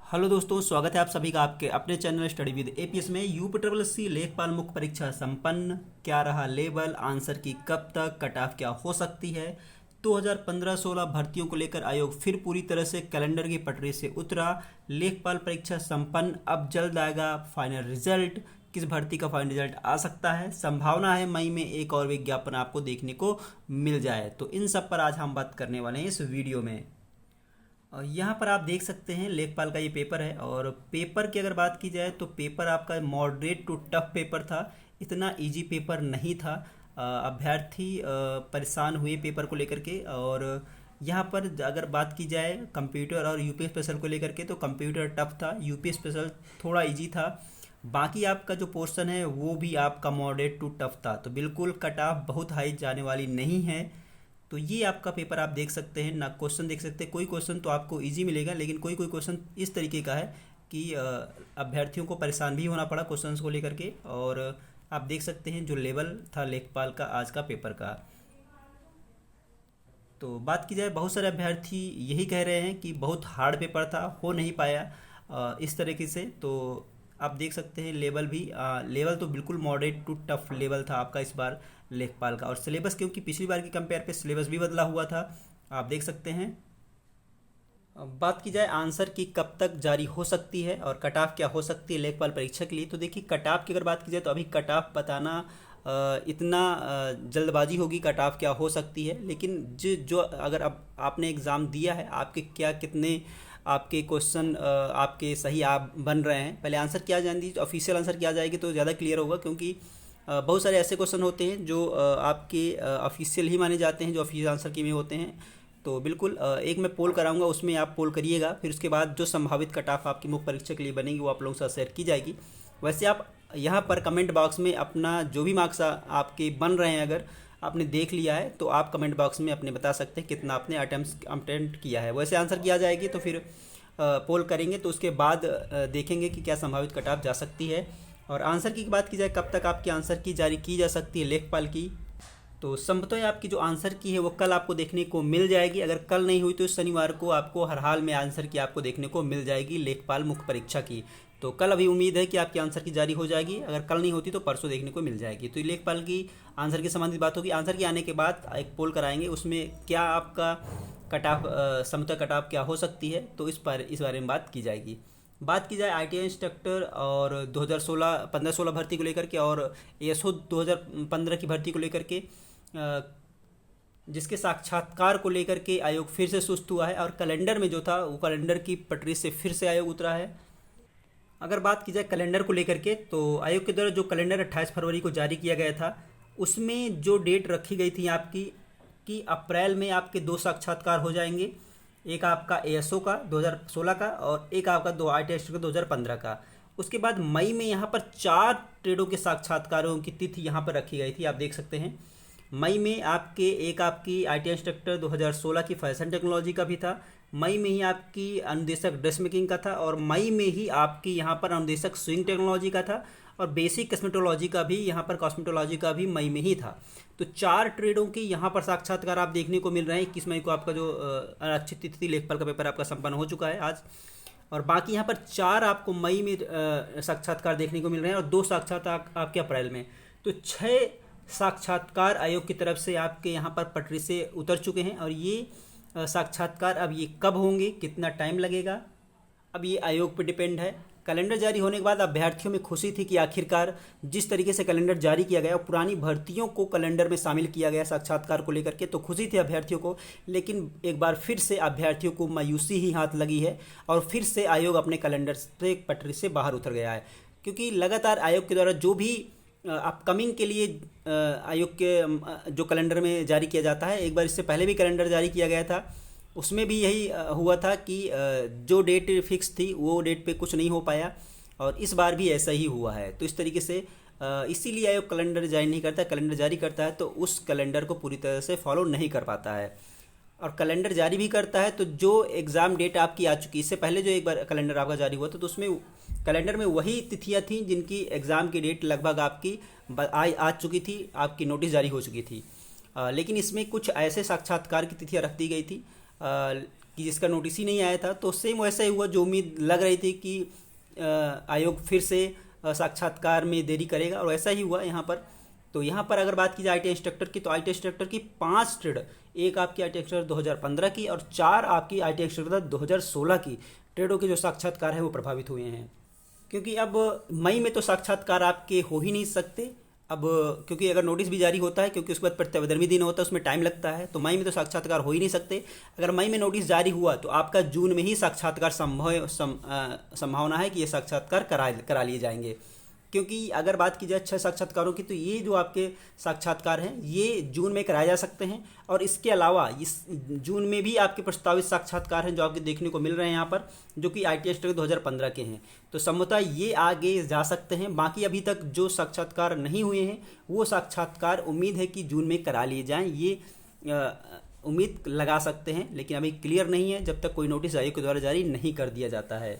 Hello दोस्तों, स्वागत है आप सभी का आपके अपने चैनल स्टडी विद एपीएस में। यूपी ट्रिपल सी लेखपाल मुख्य परीक्षा संपन्न। क्या रहा लेवल, आंसर की कब तक, कट ऑफ क्या हो सकती है। 2015-16 भर्तियों को लेकर आयोग फिर पूरी तरह से कैलेंडर की पटरी से उतरा। लेखपाल परीक्षा संपन्न, अब जल्द आएगा फाइनल रिजल्ट। किस भर्ती का फाइनल रिजल्ट आ सकता है, संभावना है मई में एक और विज्ञापन आपको देखने को मिल जाए। तो इन सब पर आज हम बात करने वाले हैं इस वीडियो में। और यहाँ पर आप देख सकते हैं लेखपाल का ये पेपर है। और पेपर की अगर बात की जाए तो पेपर आपका मॉडरेट टू टफ पेपर था, इतना इजी पेपर नहीं था। अभ्यर्थी परेशान हुए पेपर को लेकर के। और यहाँ पर अगर बात की जाए कंप्यूटर और यूपी स्पेशल को लेकर के, तो कंप्यूटर टफ था, यूपी स्पेशल थोड़ा इजी था। बाकी आपका जो पोर्शन है वो भी आपका मॉडरेट टू टफ था, तो बिल्कुल कट ऑफ बहुत हाई जाने वाली नहीं है। तो ये आपका पेपर आप देख सकते हैं ना, क्वेश्चन देख सकते हैं। कोई क्वेश्चन तो आपको इजी मिलेगा, लेकिन कोई कोई क्वेश्चन इस तरीके का है कि अभ्यर्थियों को परेशान भी होना पड़ा क्वेश्चंस को लेकर के। और आप देख सकते हैं जो लेवल था लेखपाल का आज का पेपर का। तो बात की जाए, बहुत सारे अभ्यर्थी यही कह रहे हैं कि बहुत हार्ड पेपर था, हो नहीं पाया इस तरीके से। तो आप देख सकते हैं लेवल भी लेवल तो बिल्कुल मॉडरेट टू टफ लेवल था आपका इस बार लेखपाल का। और सिलेबस, क्योंकि पिछली बार की कंपेयर पे सिलेबस भी बदला हुआ था, आप देख सकते हैं। अब बात की जाए आंसर की कब तक जारी हो सकती है और कट ऑफ क्या हो सकती है लेखपाल परीक्षा के लिए, तो देखिए कट ऑफ की अगर बात की जाए तो अभी कट ऑफ बताना इतना जल्दबाजी होगी कट ऑफ क्या हो सकती है। लेकिन जो अगर अब आपने एग्ज़ाम दिया है, आपके क्या कितने आपके क्वेश्चन आपके सही आप बन रहे हैं, पहले आंसर क्या जान दीजिए। ऑफिशियल आंसर क्या जाएगी तो ज़्यादा क्लियर होगा, क्योंकि बहुत सारे ऐसे क्वेश्चन होते हैं जो आपके ऑफिशियल ही माने जाते हैं, जो ऑफिशियल आंसर की में होते हैं। तो बिल्कुल एक मैं पोल कराऊंगा, उसमें आप पोल करिएगा, फिर उसके बाद जो संभावित कट ऑफ आपकी मुख्य परीक्षा के लिए बनेगी वो आप लोगों के साथ शेयर की जाएगी। वैसे आप यहाँ पर कमेंट बॉक्स में अपना जो भी मार्क्स आपके बन रहे हैं, अगर आपने देख लिया है तो आप कमेंट बॉक्स में अपने बता सकते हैं कितना आपने अटेम्प्ट किया है। वैसे आंसर किया जाएगी तो फिर पोल करेंगे, तो उसके बाद देखेंगे कि क्या संभावित कट ऑफ जा सकती है। और आंसर की बात की जाए कब तक आपकी आंसर की जारी की जा सकती है लेखपाल की, तो संभवतः आपकी जो आंसर की है वो कल आपको देखने को मिल जाएगी। अगर कल नहीं हुई तो शनिवार को आपको हर हाल में आंसर की आपको देखने को मिल जाएगी लेखपाल मुख्य परीक्षा की। तो कल अभी उम्मीद है कि आपकी आंसर की जारी हो जाएगी, अगर कल नहीं होती तो परसों देखने को मिल जाएगी। तो ये लेखपाल की आंसर की संबंधित बात होगी। आंसर के आने के बाद एक पोल कराएंगे, उसमें क्या आपका कट ऑफ संभवतः कट ऑफ क्या हो सकती है, तो इस बारे में बात की जाएगी। बात की जाए आईटीआई इंस्ट्रक्टर और 2016 15-16 भर्ती को लेकर के, और एएसओ 2015 की भर्ती को लेकर के, जिसके साक्षात्कार को लेकर के आयोग फिर से सुस्त हुआ है। और कैलेंडर में जो था वो कैलेंडर की पटरी से फिर से आयोग उतरा है। अगर बात की जाए कैलेंडर को लेकर के, तो आयोग के द्वारा जो कैलेंडर 28 फरवरी को जारी किया गया था, उसमें जो डेट रखी गई थी आपकी कि अप्रैल में आपके 2 साक्षात्कार हो जाएंगे। एक आपका एएसओ का 2016 का, और एक आपका 2 आईटीआई का 2015 का। उसके बाद मई में यहाँ पर 4 ट्रेडों के साक्षात्कारों की तिथि यहाँ पर रखी गई थी, आप देख सकते हैं। मई में आपके एक आपकी आईटीआई इंस्ट्रक्टर 2016 की फैशन टेक्नोलॉजी का भी था। मई में ही आपकी अनुदेशक ड्रेस मेकिंग का था। और मई में ही आपकी यहाँ पर अनुदेशक स्विंग टेक्नोलॉजी का था। और बेसिक कॉस्मेटोलॉजी का भी यहाँ पर कॉस्मेटोलॉजी का भी मई में ही था। तो 4 ट्रेडों के यहाँ पर साक्षात्कार आप देखने को मिल रहे हैं। 21 मई को आपका जो आरक्षित तिथि लेखपाल का पेपर आपका संपन्न हो चुका है आज। और बाकी यहाँ पर 4 आपको मई में साक्षात्कार देखने को मिल रहे हैं, और 2 साक्षात्कार आपके अप्रैल में। तो 6 साक्षात्कार आयोग की तरफ से आपके यहाँ पर पटरी से उतर चुके हैं। और ये साक्षात्कार अब ये कब होंगे, कितना टाइम लगेगा, अब ये आयोग पर डिपेंड है। कैलेंडर जारी होने के बाद अभ्यर्थियों में खुशी थी कि आखिरकार जिस तरीके से कैलेंडर जारी किया गया और पुरानी भर्तियों को कैलेंडर में शामिल किया गया साक्षात्कार को लेकर के, तो खुशी थी अभ्यर्थियों को। लेकिन एक बार फिर से अभ्यर्थियों को मायूसी ही हाथ लगी है, और फिर से आयोग अपने कैलेंडर से पटरी से बाहर उतर गया है। क्योंकि लगातार आयोग के द्वारा जो भी अपकमिंग के लिए आयोग के जो कैलेंडर में जारी किया जाता है, एक बार इससे पहले भी कैलेंडर जारी किया गया था, उसमें भी यही हुआ था कि जो डेट फिक्स थी वो डेट पे कुछ नहीं हो पाया। और इस बार भी ऐसा ही हुआ है। तो इस तरीके से इसीलिए आयोग कैलेंडर जारी नहीं करता, कैलेंडर जारी करता है तो उस कैलेंडर को पूरी तरह से फॉलो नहीं कर पाता है। और कैलेंडर जारी भी करता है तो जो एग्ज़ाम डेट आपकी आ चुकी, इससे पहले जो एक बार कैलेंडर आपका जारी हुआ था, तो उसमें कैलेंडर में वही तिथियां थी जिनकी एग्ज़ाम की डेट लगभग आपकी आ चुकी थी, आपकी नोटिस जारी हो चुकी थी। लेकिन इसमें कुछ ऐसे साक्षात्कार की तिथियां रख दी गई थी कि जिसका नोटिस ही नहीं आया था। तो सेम वैसा ही हुआ जो उम्मीद लग रही थी कि आयोग फिर से साक्षात्कार में देरी करेगा, और ऐसा ही हुआ यहाँ पर। तो यहाँ पर अगर बात की जाए IT इंस्ट्रक्टर की, तो IT इंस्ट्रक्टर की 5 ट्रेड, एक आपकी IT इंस्ट्रक्टर 2015 की और 4 आपकी IT इंस्ट्रक्टर 2016 की ट्रेडों के जो साक्षात्कार हैं वो प्रभावित हुए हैं। क्योंकि अब मई में तो साक्षात्कार आपके हो ही नहीं सकते, अब क्योंकि अगर नोटिस भी जारी होता है, क्योंकि उसके बाद प्रत्यावर्तन दिन होता है, उसमें टाइम लगता है, तो मई में तो साक्षात्कार हो ही नहीं सकते। अगर मई में नोटिस जारी हुआ तो आपका जून में ही साक्षात्कार संभावना है कि ये साक्षात्कार करा लिए जाएंगे। क्योंकि अगर बात की जाए 6 साक्षात्कारों की, तो ये जो आपके साक्षात्कार हैं ये जून में कराए जा सकते हैं, और इसके अलावा इस जून में भी आपके प्रस्तावित साक्षात्कार हैं जो आपके देखने को मिल रहे हैं यहाँ पर, जो कि IT इंस्ट्रक्टर 2015 के हैं। तो संभवतः ये आगे जा सकते हैं। बाकी अभी तक जो साक्षात्कार नहीं हुए हैं वो साक्षात्कार उम्मीद है कि जून में करा लिए जाएँ, ये उम्मीद लगा सकते हैं, लेकिन अभी क्लियर नहीं है जब तक कोई नोटिस आयोग के द्वारा जारी नहीं कर दिया जाता है।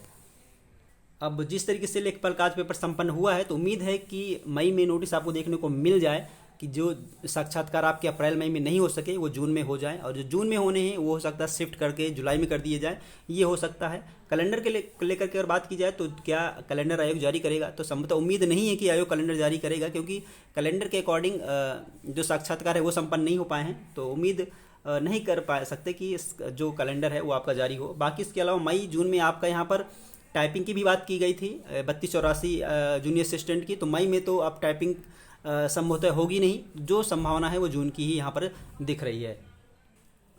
अब जिस तरीके से लेखपाल का आज पेपर संपन्न हुआ है, तो उम्मीद है कि मई में नोटिस आपको देखने को मिल जाए कि जो साक्षात्कार आपके अप्रैल मई में नहीं हो सके वो जून में हो जाए, और जो जून में होने हैं वो हो सकता है शिफ्ट करके जुलाई में कर दिए जाए, ये हो सकता है। कैलेंडर के लेकर के अगर बात की जाए तो क्या कैलेंडर आयोग जारी करेगा, तो संभवतः उम्मीद नहीं है कि आयोग कैलेंडर जारी करेगा, क्योंकि कैलेंडर के अकॉर्डिंग जो साक्षात्कार है वो संपन्न नहीं हो पाए हैं, तो उम्मीद नहीं कर पा सकते कि इस जो कैलेंडर है वो आपका जारी हो। बाकी इसके अलावा मई जून में आपका यहाँ पर टाइपिंग की भी बात की गई थी 3284 जूनियर असिस्टेंट की, तो मई में तो अब टाइपिंग संभवतः होगी नहीं, जो संभावना है वो जून की ही यहाँ पर दिख रही है।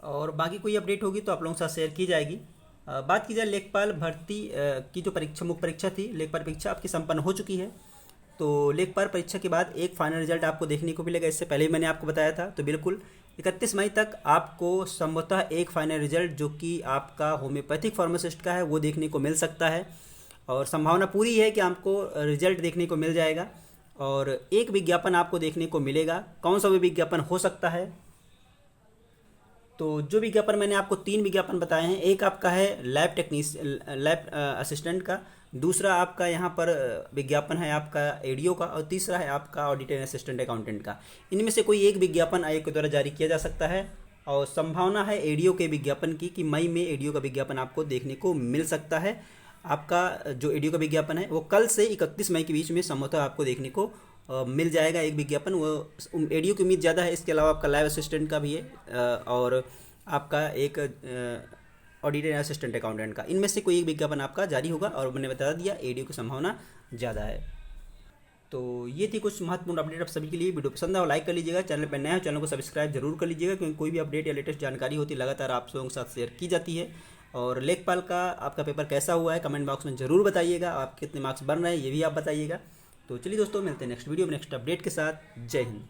और बाकी कोई अपडेट होगी तो आप लोगों के साथ शेयर की जाएगी। बात की जाए लेखपाल भर्ती की जो मुख्य परीक्षा थी, लेखपाल परीक्षा आपकी संपन्न हो चुकी है। तो लेखपाल परीक्षा के बाद एक फाइनल रिजल्ट आपको देखने को मिलेगा, इससे पहले ही मैंने आपको बताया था। तो बिल्कुल 31 मई तक आपको संभवतः एक फाइनल रिजल्ट जो कि आपका होम्योपैथिक फार्मासिस्ट का है वो देखने को मिल सकता है, और संभावना पूरी है कि आपको रिजल्ट देखने को मिल जाएगा। और एक विज्ञापन आपको देखने को मिलेगा, कौन सा भी विज्ञापन हो सकता है, तो जो विज्ञापन मैंने आपको 3 विज्ञापन बताए हैं, एक आपका है लैब असिस्टेंट का, दूसरा आपका यहाँ पर विज्ञापन है आपका एडीओ का, और तीसरा है आपका ऑडिटर एंड असिस्टेंट अकाउंटेंट का। इनमें से कोई एक विज्ञापन आयोग के द्वारा जारी किया जा सकता है, और संभावना है एडीओ के विज्ञापन की कि मई में एडीओ का विज्ञापन आपको देखने को मिल सकता है। आपका जो एडीओ का विज्ञापन है वो कल से 31 मई के बीच में संभवतः आपको देखने को मिल जाएगा एक विज्ञापन। वो एडीओ की उम्मीद ज़्यादा है, इसके अलावा आपका लैब असिस्टेंट का भी है, और आपका एक ऑडिटर एंड असिस्टेंट अकाउंटेंट का। इनमें से कोई एक विज्ञापन आपका जारी होगा, और मैंने बता दिया एडीओ की संभावना ज़्यादा है। तो ये थी कुछ महत्वपूर्ण अपडेट आप सभी के लिए। वीडियो पसंद है और लाइक कर लीजिएगा, चैनल पर नया हो चैनल को सब्सक्राइब जरूर कर लीजिएगा, क्योंकि कोई भी अपडेट या लेटेस्ट जानकारी होती है लगातार आप लोगों के साथ शेयर की जाती है। और लेखपाल का आपका पेपर कैसा हुआ है कमेंट बॉक्स में ज़रूर बताइएगा, आप कितने मार्क्स बन रहे हैं ये भी आप बताइएगा। तो चलिए दोस्तों, मिलते हैं नेक्स्ट वीडियो में नेक्स्ट अपडेट के साथ। जय हिंद।